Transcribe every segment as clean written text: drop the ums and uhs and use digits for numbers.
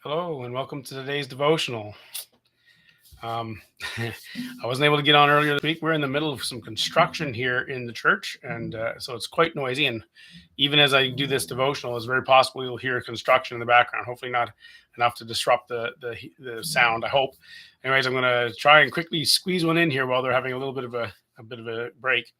Hello and welcome to today's devotional. Um, I wasn't able to get on earlier this week. We're in the middle of some construction here in the church, and so it's quite noisy. And even as I do this devotional, it's very possible you'll hear construction in the background. Hopefully, not enough to disrupt the sound. I hope. Anyways, I'm going to try and quickly squeeze one in here while they're having a little bit of a break.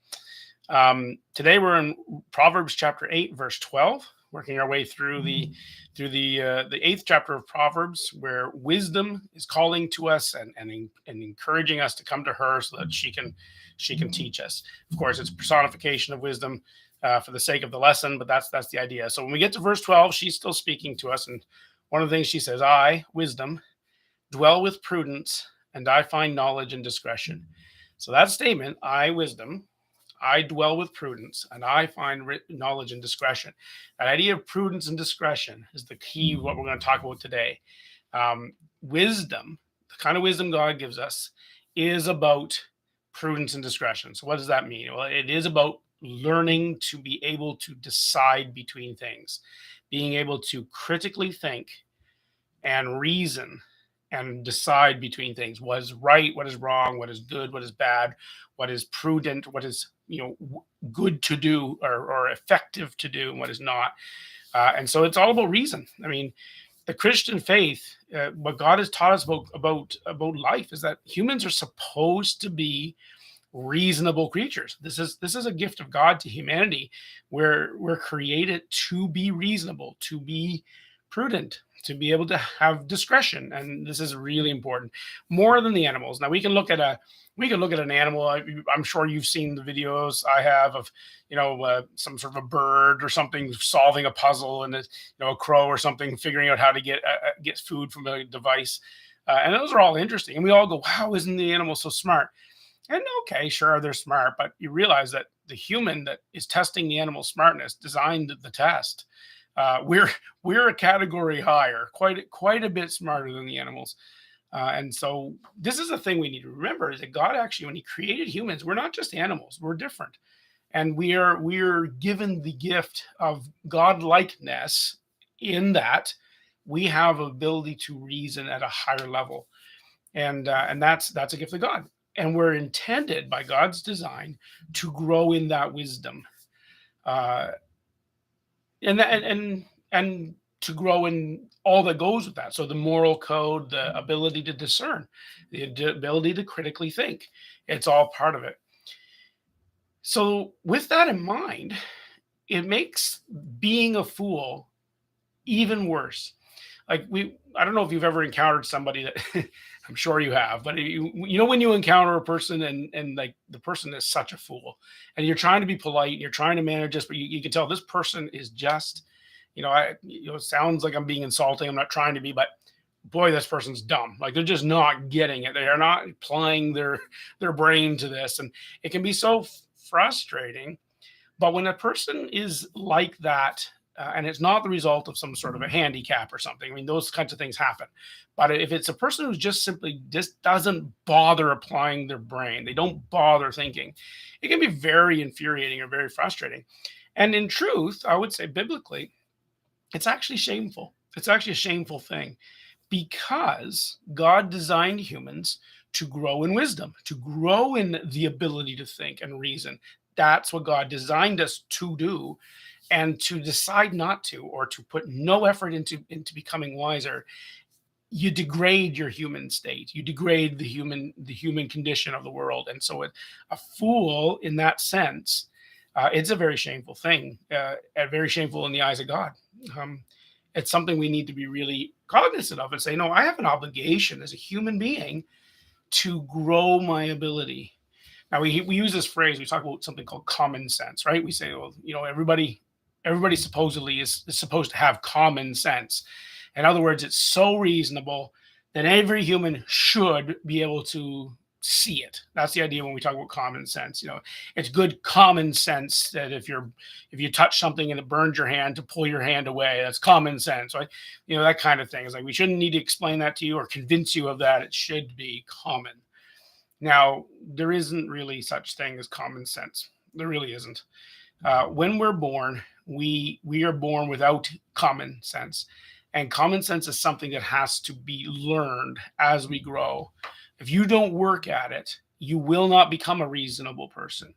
Today we're in Proverbs chapter 8, verse 12, working our way through the eighth chapter of Proverbs, where wisdom is calling to us and encouraging us to come to her so that she can teach us. Of course, it's a personification of wisdom for the sake of the lesson, but that's the idea. So when we get to verse 12, she's still speaking to us, and one of the things she says, "I, wisdom, dwell with prudence, and I find knowledge and discretion." So that statement, "I, wisdom, I dwell with prudence, and I find knowledge and discretion." That idea of prudence and discretion is the key of what we're going to talk about today. Wisdom, the kind of wisdom God gives us, is about prudence and discretion. So, what does that mean? Well, it is about learning to be able to decide between things, being able to critically think and reason and decide between things: what is right, what is wrong, what is good, what is bad, what is prudent, what is good to do or effective to do, and what is not. And so it's all about reason. I mean, the Christian faith, what God has taught us about life, is that humans are supposed to be reasonable creatures. This is a gift of God to humanity, where we're created to be reasonable, to be prudent, to be able to have discretion. And this is really important, more than the animals. Now we can look at an animal. I'm sure you've seen the videos I have of some sort of a bird or something solving a puzzle, and a crow or something figuring out how to get food from a device. And those are all interesting, and we all go, "Wow, isn't the animal so smart?" And okay, sure, they're smart, but you realize that the human that is testing the animal's smartness designed the test. We're a category higher, quite a bit smarter than the animals. And so this is the thing we need to remember: is that God actually, when He created humans, we're not just animals; we're different, and we're given the gift of godlikeness in that we have ability to reason at a higher level, and that's a gift of God. And we're intended by God's design to grow in that wisdom, uh, and to grow in all that goes with that. So the moral code, the ability to discern, the ability to critically think, it's all part of it. So with that in mind, it makes being a fool even worse. Like, I don't know if you've ever encountered somebody that I'm sure you have, but when you encounter a person, and like, the person is such a fool, and you're trying to be polite and you're trying to manage this, but you can tell this person is just, it sounds like I'm being insulting. I'm not trying to be, but boy, this person's dumb. Like, they're just not getting it. They are not applying their brain to this, and it can be so frustrating. But when a person is like that, and it's not the result of some sort of a handicap or something, I mean, those kinds of things happen. But if it's a person who's just doesn't bother applying their brain, they don't bother thinking, it can be very infuriating or very frustrating. And in truth, I would say biblically, it's actually shameful. It's actually a shameful thing, because God designed humans to grow in wisdom, to grow in the ability to think and reason. That's what God designed us to do. And to decide not to, or to put no effort into becoming wiser, you degrade your human state. You degrade the human condition of the world. And so a fool, in that sense, it's a very shameful thing, very shameful in the eyes of God. It's something we need to be really cognizant of and say, no, I have an obligation as a human being to grow my ability. Now, we use this phrase. We talk about something called common sense, right? We say, well, everybody supposedly is supposed to have common sense. In other words, it's so reasonable that every human should be able to see it. That's the idea when we talk about common sense. It's good common sense that if you touch something and it burns your hand, to pull your hand away. That's common sense, right? That kind of thing. It's like, we shouldn't need to explain that to you or convince you of that. It should be common. Now, there isn't really such thing as common sense. There really isn't. When we're born, we are born without common sense. And common sense is something that has to be learned as we grow. If you don't work at it, you will not become a reasonable person.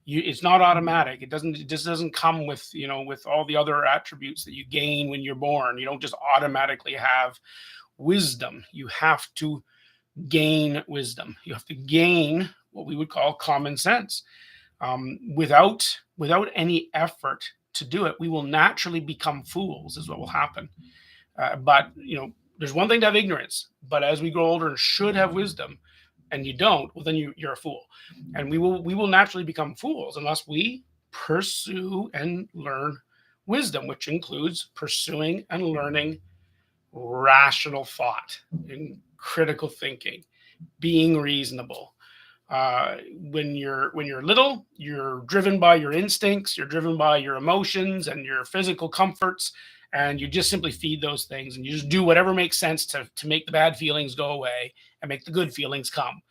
It's not automatic. It just doesn't come with, with all the other attributes that you gain when you're born. You don't just automatically have wisdom. You have to gain wisdom. You have to gain what we would call common sense. Without any effort to do it, we will naturally become fools, is what will happen. But there's one thing to have ignorance, but as we grow older and should have wisdom, and you don't, well, then you're a fool, and we will naturally become fools unless we pursue and learn wisdom, which includes pursuing and learning rational thought and critical thinking, being reasonable. When you're little, you're driven by your instincts, you're driven by your emotions and your physical comforts, and you just simply feed those things, and you just do whatever makes sense to make the bad feelings go away and make the good feelings come.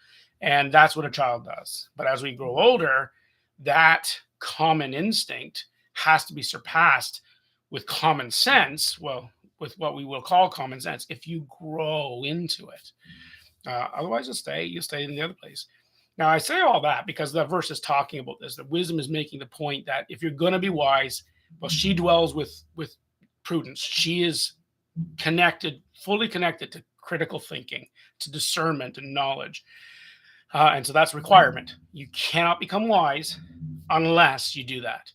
And that's what a child does. But as we grow older, that common instinct has to be surpassed with common sense. Well, with what we will call common sense, if you grow into it. Otherwise, you stay in the other place. Now, I say all that because the verse is talking about this. That wisdom is making the point that if you're going to be wise, well, she dwells with prudence. She is fully connected to critical thinking, to discernment and knowledge. And so that's a requirement. You cannot become wise unless you do that.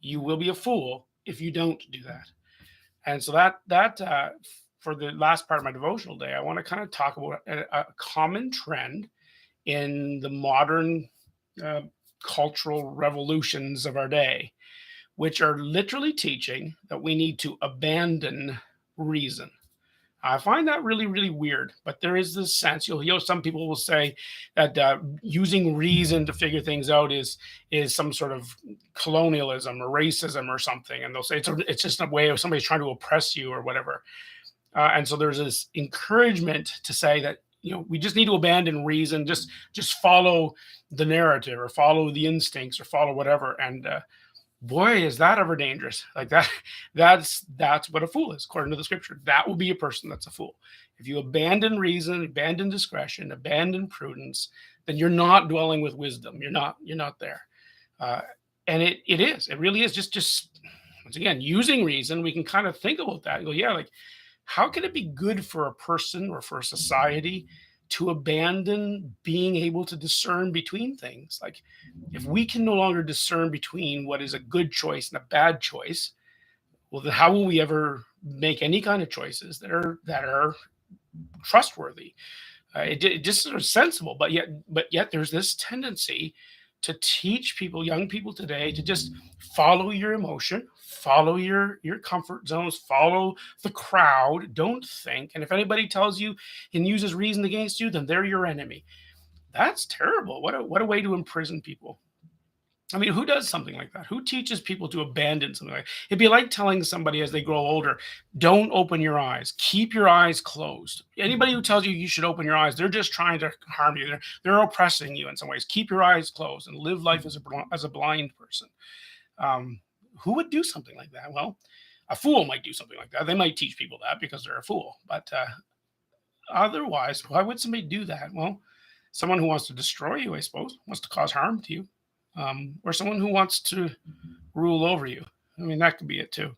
You will be a fool if you don't do that. And so that for the last part of my devotional day, I want to kind of talk about a common trend in the modern cultural revolutions of our day, which are literally teaching that we need to abandon reason. I find that really, really weird, but there is this sense. Some people will say that using reason to figure things out is some sort of colonialism or racism or something, and they'll say it's just a way of somebody's trying to oppress you or whatever. And so there's this encouragement to say that we just need to abandon reason, just follow the narrative or follow the instincts or follow whatever. And boy, is that ever dangerous. Like that's what a fool is, according to the scripture. That will be a person that's a fool. If you abandon reason, abandon discretion, abandon prudence, then you're not dwelling with wisdom. You're not there. And it really is just once again, using reason, we can kind of think about that and go, yeah, like how can it be good for a person or for a society to abandon being able to discern between things? Like if we can no longer discern between what is a good choice and a bad choice, well, then how will we ever make any kind of choices that are trustworthy? It just sort of sensible, but yet there's this tendency to teach people, young people today, to just follow your emotion, follow your comfort zones, follow the crowd, don't think. And if anybody tells you and uses reason against you, then they're your enemy. That's terrible. What a way to imprison people. I mean, who does something like that? Who teaches people to abandon something like that? It'd be like telling somebody as they grow older, don't open your eyes. Keep your eyes closed. Anybody who tells you you should open your eyes, they're just trying to harm you. They're oppressing you in some ways. Keep your eyes closed and live life as a blind person. Who would do something like that? Well, a fool might do something like that. They might teach people that because they're a fool. But otherwise, why would somebody do that? Well, someone who wants to destroy you, I suppose, wants to cause harm to you. Or someone who wants to rule over you. I mean, that could be it too.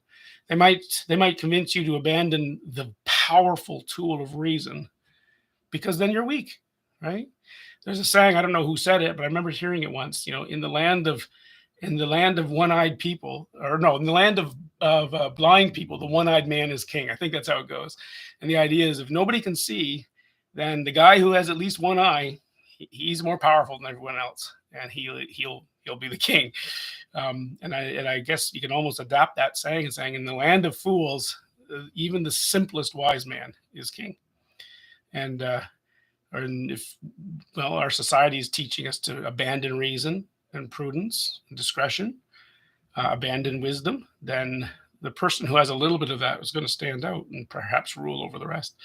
They might convince you to abandon the powerful tool of reason because then you're weak, right? There's a saying, I don't know who said it, but I remember hearing it once. In the land of one-eyed people, or no, in the land of blind people, the one-eyed man is king. I think that's how it goes. And the idea is if nobody can see, then the guy who has at least one eye, he's more powerful than everyone else, and he'll be the king. And I guess you can almost adapt that saying and saying, in the land of fools, even the simplest wise man is king. And if our society is teaching us to abandon reason and prudence and discretion, abandon wisdom, then the person who has a little bit of that is going to stand out and perhaps rule over the rest.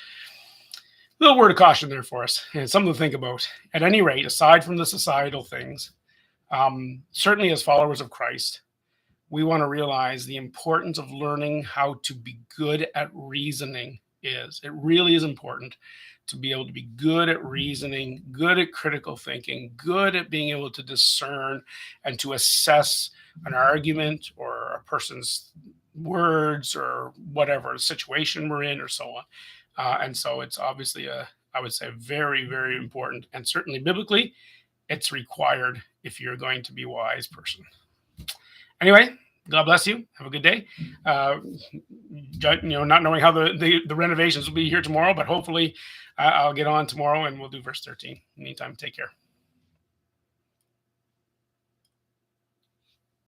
Little word of caution there for us, and something to think about. At any rate, aside from the societal things, certainly as followers of Christ, we want to realize the importance of learning how to be good at reasoning is. It really is important to be able to be good at reasoning, good at critical thinking, good at being able to discern and to assess an argument or a person's words or whatever situation we're in or so on. And so it's obviously I would say, very, very important. And certainly biblically, it's required if you're going to be a wise person. Anyway, God bless you. Have a good day. Not knowing how the renovations will be here tomorrow, but hopefully I'll get on tomorrow and we'll do verse 13. In the meantime, take care.